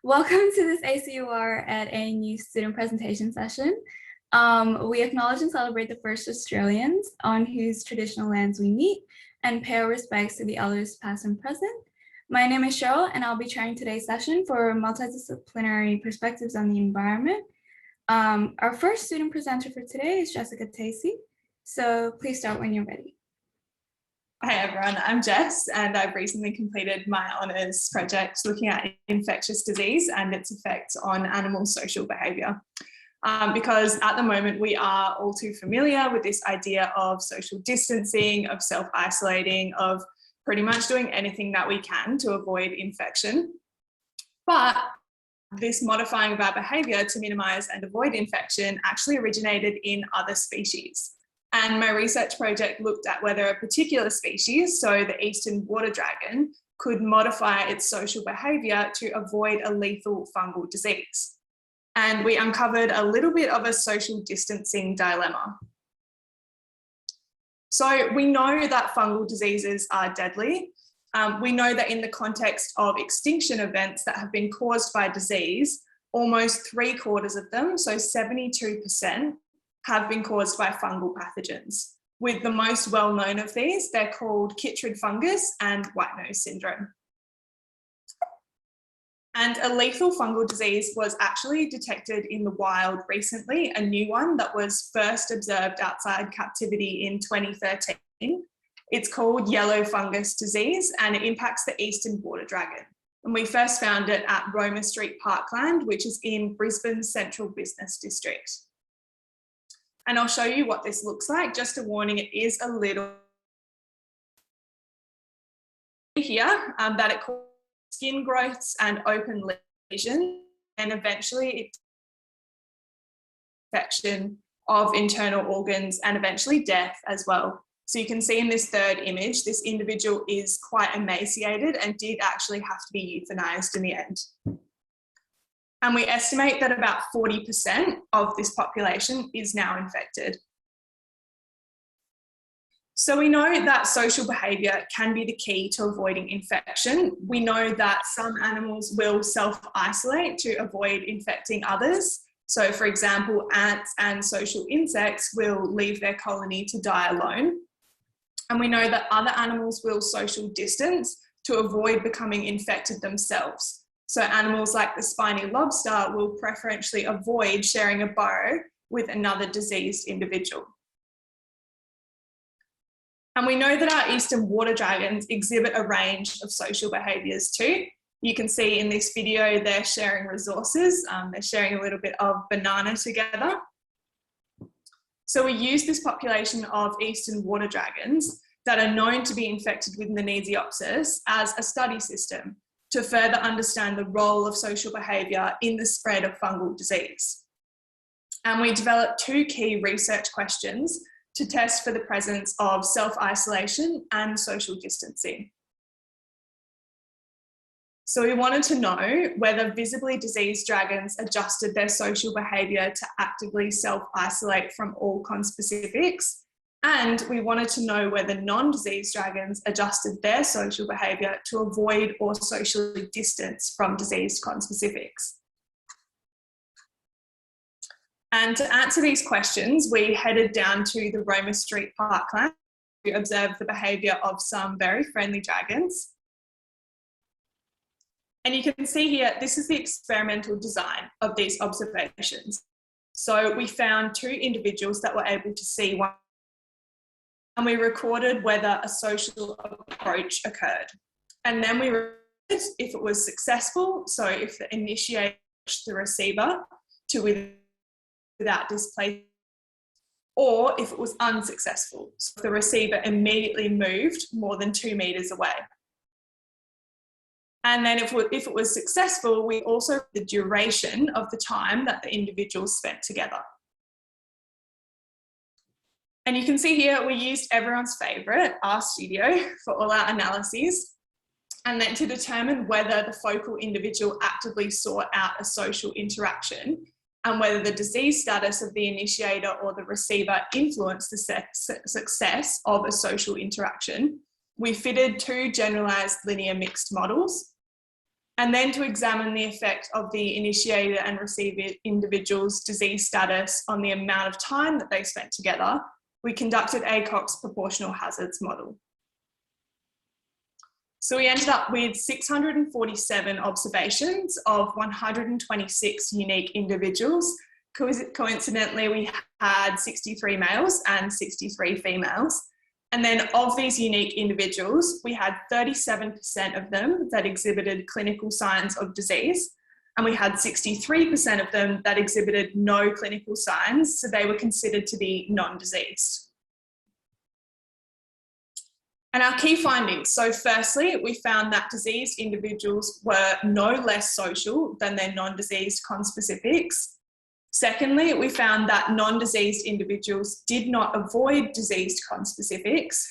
Welcome to this ACUR at ANU student presentation session. We acknowledge and celebrate the first Australians on whose traditional lands we meet and pay our respects to the elders past and present. My name is Cheryl and I'll be chairing today's session for Multidisciplinary Perspectives on the Environment. Our first student presenter for today is Tacey. So please start when you're ready. Hi everyone, I'm Jess and I've recently completed my honours project looking at infectious disease and its effects on animal social behaviour. Because at the moment we are all too familiar with this idea of social distancing, of self-isolating, of pretty much doing anything that we can to avoid infection. But this modifying of our behaviour to minimise and avoid infection actually originated in other species. And my research project looked at whether a particular species, so the eastern water dragon, could modify its social behaviour to avoid a lethal fungal disease. And we uncovered a little bit of a social distancing dilemma. So we know that fungal diseases are deadly. We know that in the context of extinction events that have been caused by disease, almost 3/4 of them, so 72%, have been caused by fungal pathogens. With the most well-known of these, they're called chytrid fungus and white nose syndrome. And a lethal fungal disease was actually detected in the wild recently, a new one that was first observed outside captivity in 2013. It's called yellow fungus disease and it impacts the eastern water dragon. And we first found it at Roma Street Parkland, which is in Brisbane's central business district. And I'll show you what this looks like. Just a warning, it is a little here that it causes skin growths and open lesions, and eventually infection of internal organs and eventually death as well. So you can see in this third image, this individual is quite emaciated and did actually have to be euthanized in the end. And we estimate that about 40% of this population is now infected. So we know that social behaviour can be the key to avoiding infection. We know that some animals will self-isolate to avoid infecting others. So for example, ants and social insects will leave their colony to die alone. And we know that other animals will social distance to avoid becoming infected themselves. So animals like the spiny lobster will preferentially avoid sharing a burrow with another diseased individual. And we know that our eastern water dragons exhibit a range of social behaviours too. You can see in this video, they're sharing resources. They're sharing a little bit of banana together. So we use this population of eastern water dragons that are known to be infected with Nesiopsis as a study system to further understand the role of social behaviour in the spread of fungal disease. And we developed 2 key research questions to test for the presence of self-isolation and social distancing. So we wanted to know whether visibly diseased dragons adjusted their social behaviour to actively self-isolate from all conspecifics. And we wanted to know whether non-diseased dragons adjusted their social behaviour to avoid or socially distance from diseased conspecifics. And to answer these questions, we headed down to the Roma Street Parkland to observe the behaviour of some very friendly dragons. And you can see here, this is the experimental design of these observations. So we found 2 individuals that were able to see one, and we recorded whether a social approach occurred. And then we recorded if it was successful, so if the initiator approached the receiver to without displacement, or if it was unsuccessful, so if the receiver immediately moved more than 2 meters away. And then if it was successful, we also the duration of the time that the individuals spent together. And you can see here, we used everyone's favourite, RStudio, for all our analyses. And then to determine whether the focal individual actively sought out a social interaction and whether the disease status of the initiator or the receiver influenced the success of a social interaction, we fitted 2 generalised linear mixed models. and then to examine the effect of the initiator and receiver individual's disease status on the amount of time that they spent together, we conducted ACUR's proportional hazards model. So we ended up with 647 observations of 126 unique individuals. Coincidentally, we had 63 males and 63 females. And then of these unique individuals, we had 37% of them that exhibited clinical signs of disease, and we had 63% of them that exhibited no clinical signs, so they were considered to be non-diseased. And our key findings. So firstly, we found that diseased individuals were no less social than their non-diseased conspecifics. Secondly, we found that non-diseased individuals did not avoid diseased conspecifics.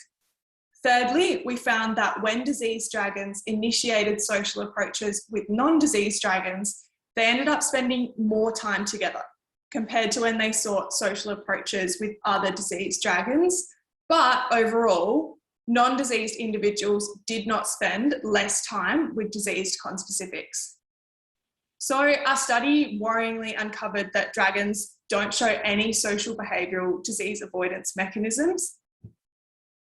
Thirdly, we found that when diseased dragons initiated social approaches with non-diseased dragons, they ended up spending more time together compared to when they sought social approaches with other diseased dragons. But overall, non-diseased individuals did not spend less time with diseased conspecifics. So our study worryingly uncovered that dragons don't show any social behavioural disease avoidance mechanisms.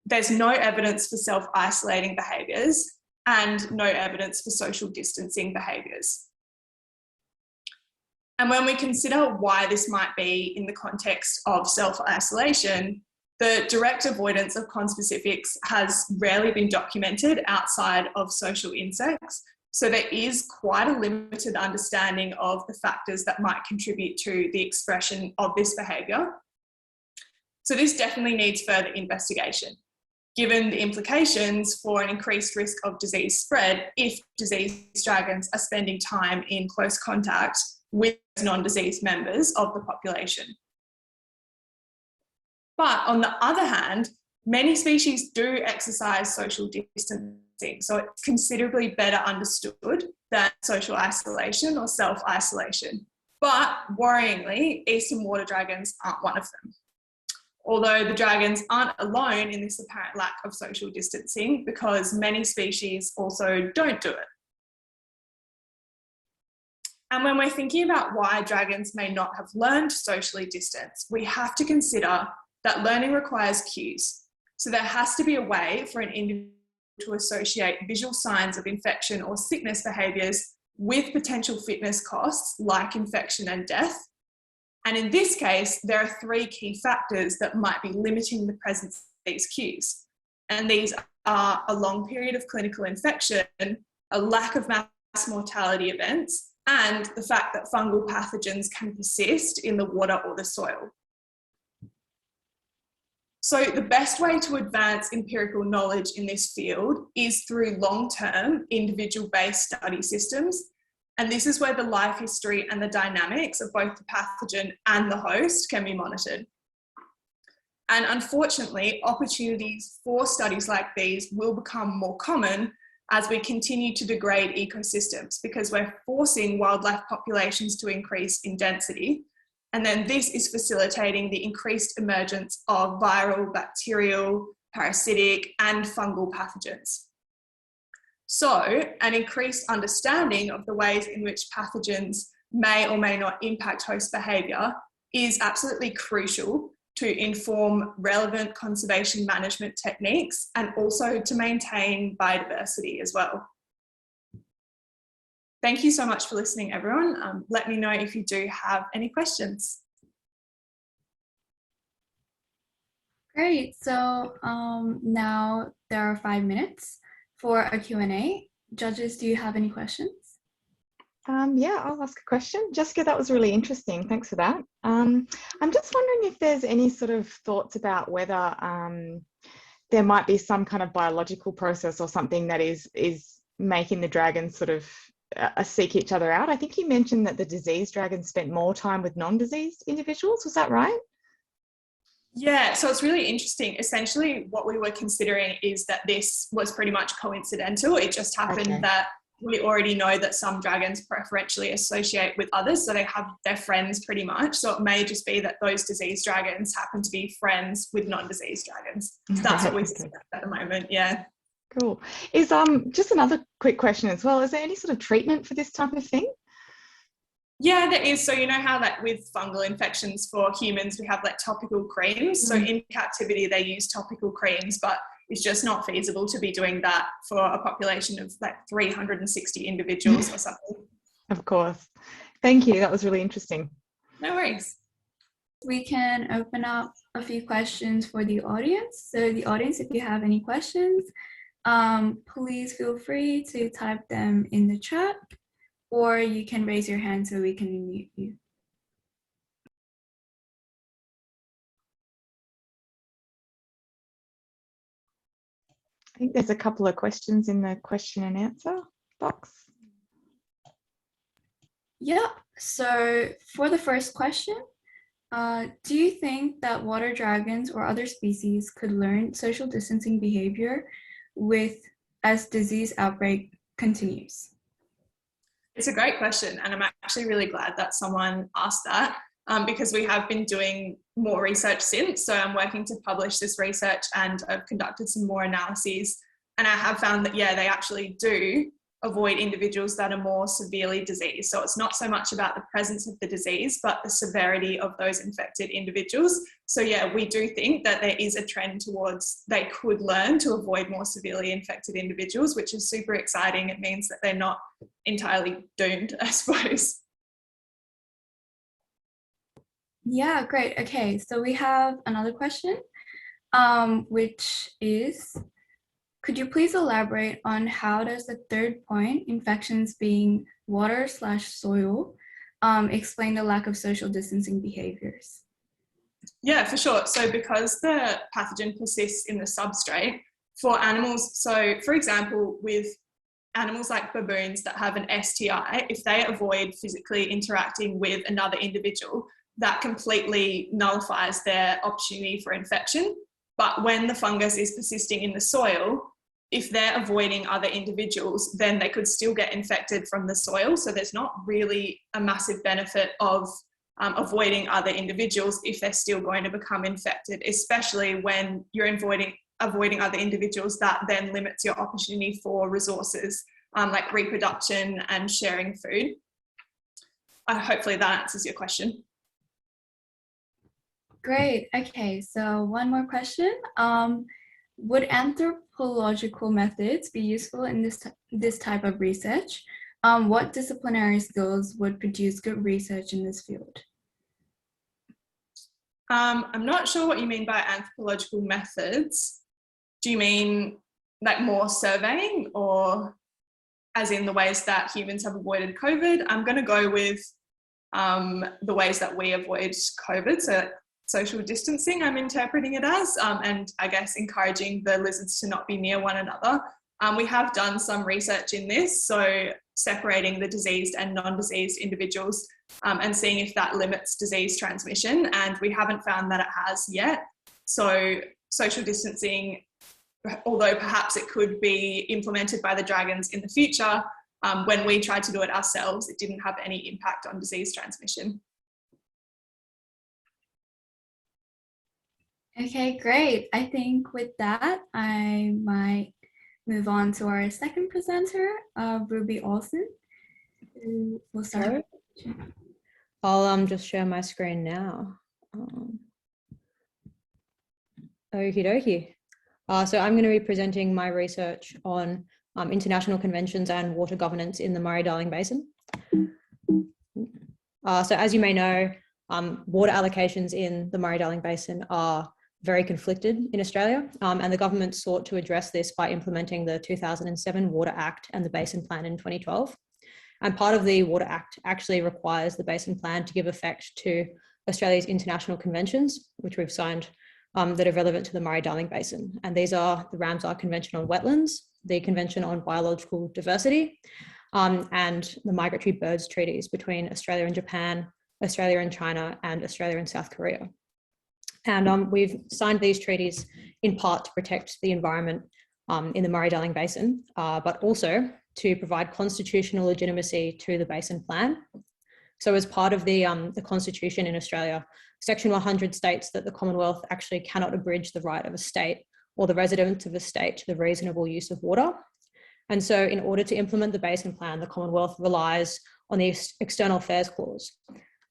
There's no evidence for self-isolating behaviours and no evidence for social distancing behaviours. And when we consider why this might be in the context of self-isolation, the direct avoidance of conspecifics has rarely been documented outside of social insects. So there is quite a limited understanding of the factors that might contribute to the expression of this behaviour. So this definitely needs further investigation, given the implications for an increased risk of disease spread if diseased dragons are spending time in close contact with non-diseased members of the population. But on the other hand, many species do exercise social distancing, so it's considerably better understood than social isolation or self-isolation. But worryingly, eastern water dragons aren't one of them. Although the dragons aren't alone in this apparent lack of social distancing, because many species also don't do it. And when we're thinking about why dragons may not have learned to socially distance, we have to consider that learning requires cues. So there has to be a way for an individual to associate visual signs of infection or sickness behaviours with potential fitness costs like infection and death. And in this case, there are three key factors that might be limiting the presence of these cues. And these are a long period of clinical infection, a lack of mass mortality events, and the fact that fungal pathogens can persist in the water or the soil. So the best way to advance empirical knowledge in this field is through long-term individual-based study systems. And this is where the life history and the dynamics of both the pathogen and the host can be monitored. And unfortunately, opportunities for studies like these will become more common as we continue to degrade ecosystems, because we're forcing wildlife populations to increase in density. And then this is facilitating the increased emergence of viral, bacterial, parasitic, and fungal pathogens. So an increased understanding of the ways in which pathogens may or may not impact host behaviour is absolutely crucial to inform relevant conservation management techniques and also to maintain biodiversity as well. Thank you so much for listening, everyone. Let me know if you do have any questions. Great. So now there are 5 minutes for a Q&A. Judges, do you have any questions? Yeah, I'll ask a question. Jessica, that was really interesting. Thanks for that. I'm just wondering if there's any sort of thoughts about whether there might be some kind of biological process or something that is making the dragons sort of seek each other out. I think you mentioned that the diseased dragons spent more time with non-diseased individuals. Was that right? Yeah, so it's really interesting. Essentially, what we were considering is that this was pretty much coincidental. It just happened that we already know that some dragons preferentially associate with others, so they have their friends pretty much. So it may just be that those diseased dragons happen to be friends with non-diseased dragons. So that's what we see at the moment, yeah. Cool. Is just another quick question as well. Is there any sort of treatment for this type of thing? Yeah, there is. So you know how like with fungal infections for humans, we have like topical creams. So in captivity, they use topical creams, but it's just not feasible to be doing that for a population of like 360 individuals or something. Of course. Thank you. That was really interesting. No worries. We can open up a few questions for the audience. So the audience, if you have any questions, please feel free to type them in the chat, or you can raise your hand so we can unmute you. I think there's a couple of questions in the question and answer box. Yeah, so for the first question, do you think that water dragons or other species could learn social distancing behavior as disease outbreak continues? It's a great question, and I'm actually really glad that someone asked that because we have been doing more research since. So I'm working to publish this research, and I've conducted some more analyses, and I have found that, yeah, they actually do avoid individuals that are more severely diseased. So it's not so much about the presence of the disease, but the severity of those infected individuals. So yeah, we do think that there is a trend towards they could learn to avoid more severely infected individuals, which is super exciting. It means that they're not entirely doomed, I suppose. Yeah, great. Okay, so we have another question, which is, could you please elaborate on how does the third point, infections being water/soil, explain the lack of social distancing behaviors? Yeah, for sure. So because the pathogen persists in the substrate for animals, so for example, with animals like baboons that have an STI, if they avoid physically interacting with another individual, that completely nullifies their opportunity for infection. But when the fungus is persisting in the soil, if they're avoiding other individuals, then they could still get infected from the soil. So there's not really a massive benefit of avoiding other individuals if they're still going to become infected, especially when you're avoiding other individuals. That then limits your opportunity for resources like reproduction and sharing food. Hopefully that answers your question. Great. Okay, so one more question. Would anthropological methods be useful in this type of research? What disciplinary skills would produce good research in this field? I'm not sure what you mean by anthropological methods. Do you mean like more surveying, or as in the ways that humans have avoided COVID? I'm going to go with the ways that we avoid COVID. So social distancing, I'm interpreting it as, and I guess encouraging the lizards to not be near one another. We have done some research in this, so separating the diseased and non-diseased individuals and seeing if that limits disease transmission, and we haven't found that it has yet. So social distancing, although perhaps it could be implemented by the dragons in the future, when we tried to do it ourselves, it didn't have any impact on disease transmission. Okay, great. I think with that, I might move on to our second presenter, Ruby Olsson, who will start. I'll just share my screen now. Okie dokie. So I'm going to be presenting my research on international conventions and water governance in the Murray-Darling Basin. So as you may know, water allocations in the Murray-Darling Basin are very conflicted in Australia, and the government sought to address this by implementing the 2007 Water Act and the Basin Plan in 2012. And part of the Water Act actually requires the Basin Plan to give effect to Australia's international conventions, which we've signed, that are relevant to the Murray-Darling Basin. And these are the Ramsar Convention on Wetlands, the Convention on Biological Diversity, and the Migratory Birds Treaties between Australia and Japan, Australia and China, and Australia and South Korea. And we've signed these treaties in part to protect the environment in the Murray-Darling Basin, but also to provide constitutional legitimacy to the Basin Plan. So as part of the Constitution in Australia, Section 100 states that the Commonwealth actually cannot abridge the right of a state or the residents of a state to the reasonable use of water. And so in order to implement the Basin Plan, the Commonwealth relies on the External Affairs Clause.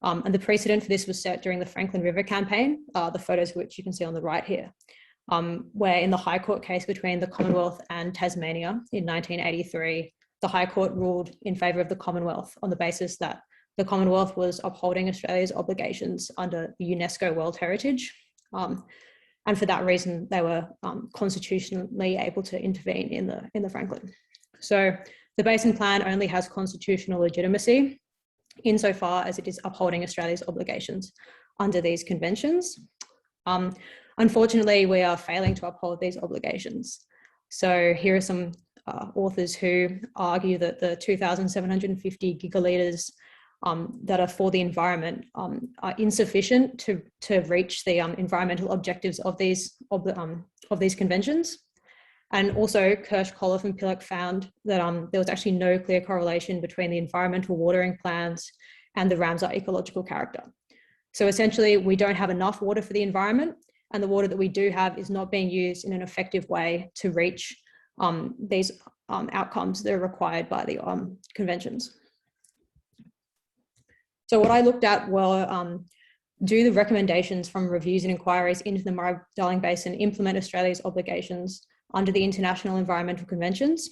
And the precedent for this was set during the Franklin River campaign, the photos of which you can see on the right here, where in the High Court case between the Commonwealth and Tasmania in 1983, the High Court ruled in favour of the Commonwealth on the basis that the Commonwealth was upholding Australia's obligations under the UNESCO World Heritage. And for that reason, they were constitutionally able to intervene in the Franklin. So the Basin Plan only has constitutional legitimacy insofar as it is upholding Australia's obligations under these conventions. Unfortunately, we are failing to uphold these obligations. So here are some authors who argue that the 2,750 gigalitres that are for the environment are insufficient to reach the environmental objectives of these conventions. And also Kirsch, Colliff and Pillock found that there was actually no clear correlation between the environmental watering plans and the Ramsar ecological character. So essentially we don't have enough water for the environment, and the water that we do have is not being used in an effective way to reach these outcomes that are required by the conventions. So what I looked at were, do the recommendations from reviews and inquiries into the Murray-Darling Basin implement Australia's obligations under the International Environmental Conventions?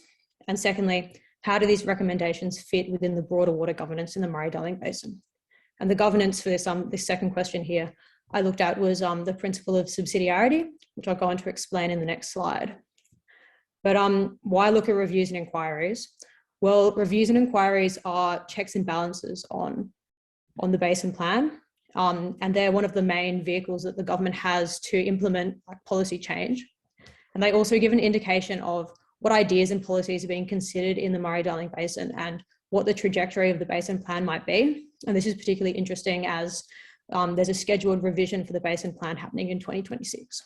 And secondly, how do these recommendations fit within the broader water governance in the Murray-Darling Basin? And the governance for this second question here I looked at was the principle of subsidiarity, which I'll go on to explain in the next slide. But why look at reviews and inquiries? Well, reviews and inquiries are checks and balances on the Basin Plan. And they're one of the main vehicles that the government has to implement policy change. And they also give an indication of what ideas and policies are being considered in the Murray-Darling Basin and what the trajectory of the Basin Plan might be. And this is particularly interesting as there's a scheduled revision for the Basin Plan happening in 2026.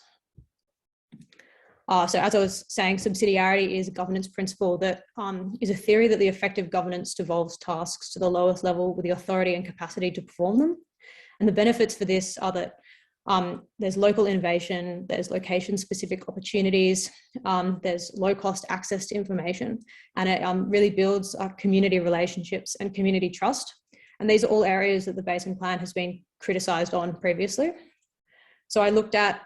So as I was saying, subsidiarity is a governance principle that is a theory that the effective governance devolves tasks to the lowest level with the authority and capacity to perform them. And the benefits for this are that there's local innovation, there's location-specific opportunities, there's low-cost access to information, and it really builds community relationships and community trust. And these are all areas that the Basin Plan has been criticised on previously. So I looked at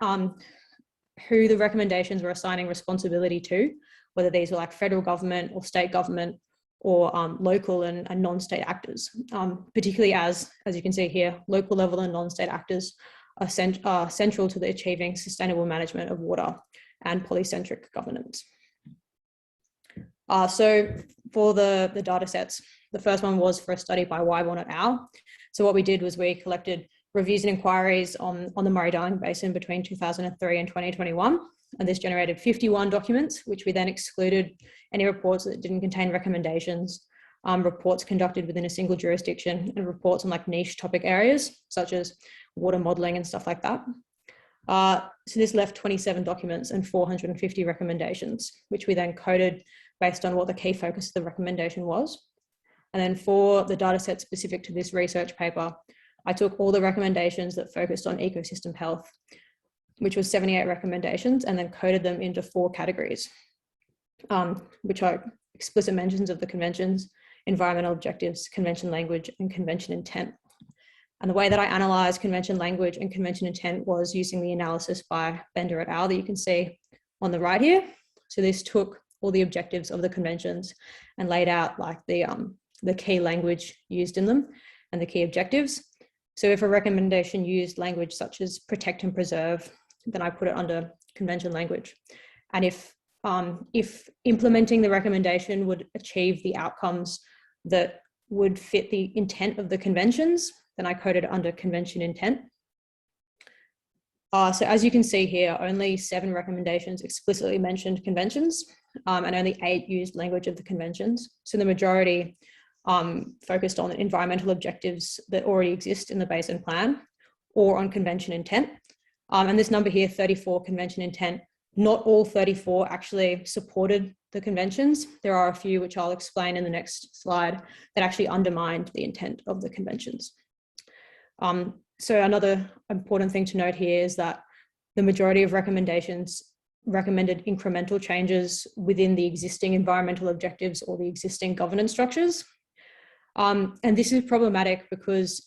who the recommendations were assigning responsibility to, whether these were like federal government or state government or local and non-state actors, particularly as you can see here, local level and non-state actors are central to the achieving sustainable management of water and polycentric governance. So for the data sets, the first one was for a study by Wybon et al. So what we did was we collected reviews and inquiries on the Murray-Darling Basin between 2003 and 2021. And this generated 51 documents, which we then excluded any reports that didn't contain recommendations, reports conducted within a single jurisdiction, and reports on like niche topic areas, such as water modelling and stuff like that. So this left 27 documents and 450 recommendations, which we then coded based on what the key focus of the recommendation was. And then for the data set specific to this research paper, I took all the recommendations that focused on ecosystem health, which was 78 recommendations, and then coded them into 4 categories, which are explicit mentions of the conventions, environmental objectives, convention language, and convention intent. And the way that I analysed convention language and convention intent was using the analysis by Bender et al. That you can see on the right here. So this took all the objectives of the conventions and laid out like the key language used in them and the key objectives. So if a recommendation used language such as protect and preserve, then I put it under convention language. And if implementing the recommendation would achieve the outcomes that would fit the intent of the conventions, then I coded it under convention intent. So as you can see here, only 7 recommendations explicitly mentioned conventions, and only 8 used language of the conventions. So the majority focused on environmental objectives that already exist in the Basin Plan or on convention intent. And this number here, 34 convention intent, not all 34 actually supported the conventions. There are a few, which I'll explain in the next slide, that actually undermined the intent of the conventions. So another important thing to note here is that the majority of recommendations recommended incremental changes within the existing environmental objectives or the existing governance structures. And this is problematic because,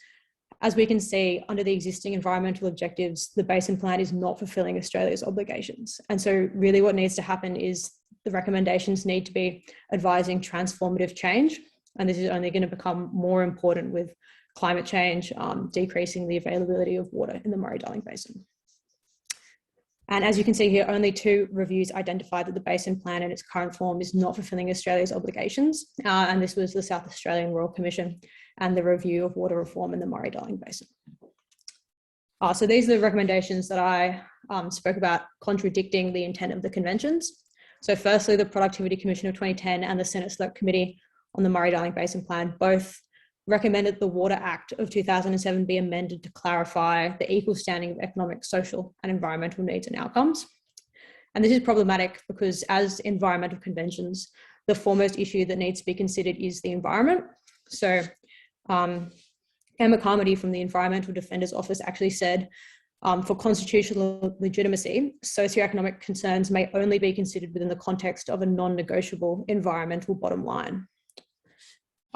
as we can see, under the existing environmental objectives, the Basin Plan is not fulfilling Australia's obligations. And so really what needs to happen is the recommendations need to be advising transformative change. And this is only going to become more important with climate change, decreasing the availability of water in the Murray-Darling Basin. And as you can see here, only 2 reviews identified that the Basin Plan in its current form is not fulfilling Australia's obligations. And this was the South Australian Royal Commission and the review of water reform in the Murray-Darling Basin. So these are the recommendations that I spoke about contradicting the intent of the conventions. So firstly, the Productivity Commission of 2010 and the Senate Select Committee on the Murray-Darling Basin Plan both recommended the Water Act of 2007 be amended to clarify the equal standing of economic, social, and environmental needs and outcomes. And this is problematic because, as environmental conventions, the foremost issue that needs to be considered is the environment. So Emma Carmody from the Environmental Defender's Office actually said, for constitutional legitimacy, socioeconomic concerns may only be considered within the context of a non-negotiable environmental bottom line.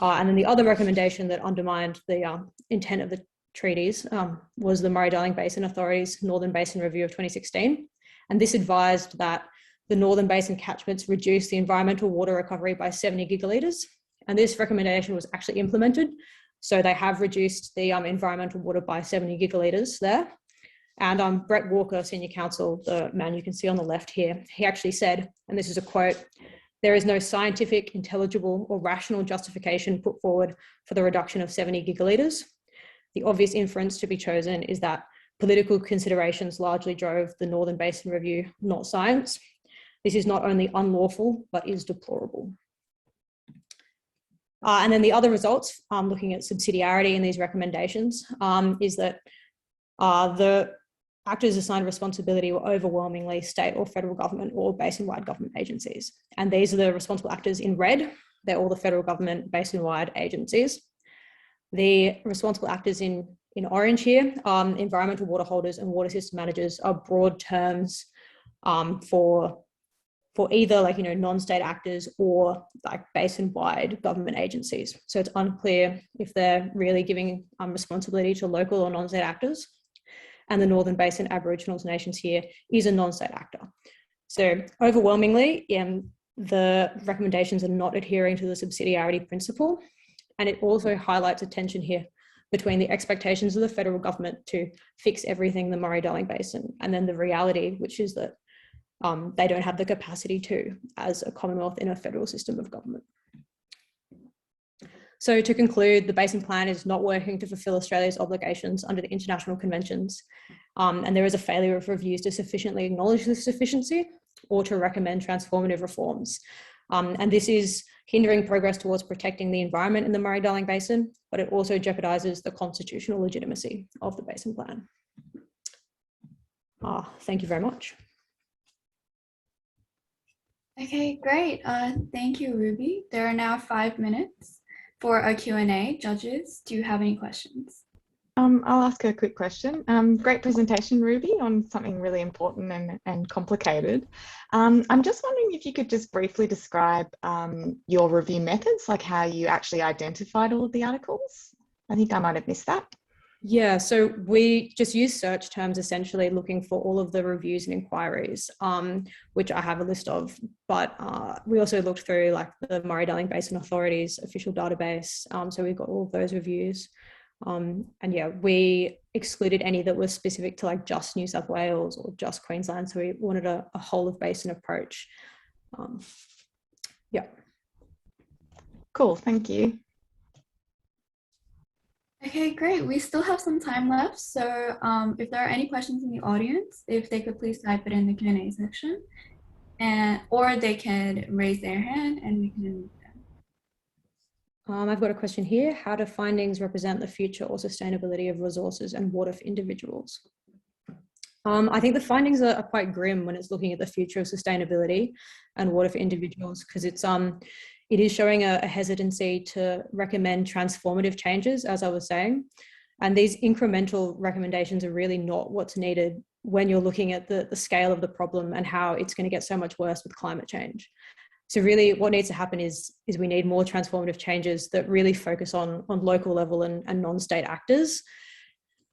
And then the other recommendation that undermined the intent of the treaties was the Murray-Darling Basin Authority's Northern Basin Review of 2016. And this advised that the Northern Basin catchments reduce the environmental water recovery by 70 gigalitres. And this recommendation was actually implemented. So they have reduced the environmental water by 70 gigalitres there. And Brett Walker, Senior Counsel, the man you can see on the left here, he actually said, and this is a quote, "There is no scientific, intelligible, or rational justification put forward for the reduction of 70 gigalitres. The obvious inference to be chosen is that political considerations largely drove the Northern Basin Review, not science. This is not only unlawful, but is deplorable." And then the other results, looking at subsidiarity in these recommendations, is that the actors assigned responsibility were overwhelmingly state or federal government or basin-wide government agencies. And these are the responsible actors in red. They're all the federal government basin-wide agencies. The responsible actors in orange here, environmental water holders and water system managers, are broad terms for either non-state actors or like basin-wide government agencies. So it's unclear if they're really giving responsibility to local or non-state actors. And the Northern Basin Aboriginals Nations here is a non-state actor. So overwhelmingly, the recommendations are not adhering to the subsidiarity principle. And it also highlights a tension here between the expectations of the federal government to fix everything in the Murray-Darling Basin and then the reality, which is that they don't have the capacity to as a Commonwealth in a federal system of government. So to conclude, the Basin Plan is not working to fulfil Australia's obligations under the international conventions, and there is a failure of reviews to sufficiently acknowledge this deficiency or to recommend transformative reforms. And this is hindering progress towards protecting the environment in the Murray-Darling Basin, but it also jeopardises the constitutional legitimacy of the Basin Plan. Thank you very much. Okay, great. Thank you, Ruby. There are now 5 minutes for a Q&A. Judges, do you have any questions? I'll ask a quick question. Great presentation, Ruby, on something really important and complicated. I'm just wondering if you could just briefly describe your review methods, like how you actually identified all of the articles. I think I might have missed that. Yeah, so we just use search terms, essentially looking for all of the reviews and inquiries, which I have a list of, but we also looked through like the Murray-Darling Basin Authority's official database. So we've got all of those reviews. And yeah, we excluded any that were specific to like just New South Wales or just Queensland. So we wanted a whole of basin approach. Yeah. Cool, thank you. Okay, great. We still have some time left. So if there are any questions in the audience, if they could please type it in the Q&A section, or they can raise their hand and we can move them. I've got a question here. How do findings represent the future or sustainability of resources and water for individuals? I think the findings are quite grim when it's looking at the future of sustainability and water for individuals, because it is showing a hesitancy to recommend transformative changes, as I was saying. And these incremental recommendations are really not what's needed when you're looking at the scale of the problem and how it's going to get so much worse with climate change. So really what needs to happen is we need more transformative changes that really focus on local level and non-state actors.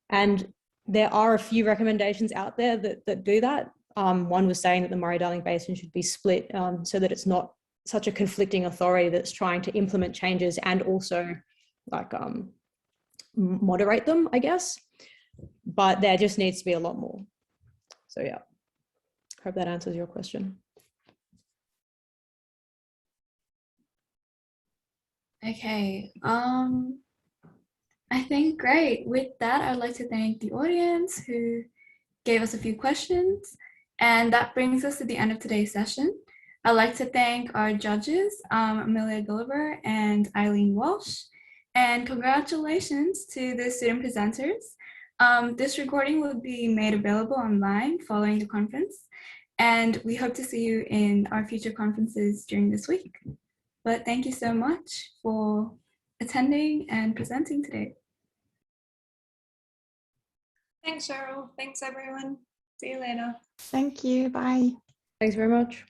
And there are a few recommendations out there that do that. One was saying that the Murray-Darling Basin should be split so that it's not such a conflicting authority that's trying to implement changes and also like moderate them, I guess. But there just needs to be a lot more. So yeah, hope that answers your question. Okay, I think great. With that, I'd like to thank the audience who gave us a few questions. And that brings us to the end of today's session. I'd like to thank our judges, Amelia Gulliver and Eileen Walsh. And congratulations to the student presenters. This recording will be made available online following the conference. And we hope to see you in our future conferences during this week. But thank you so much for attending and presenting today. Thanks, Cheryl. Thanks, everyone. See you later. Thank you. Bye. Thanks very much.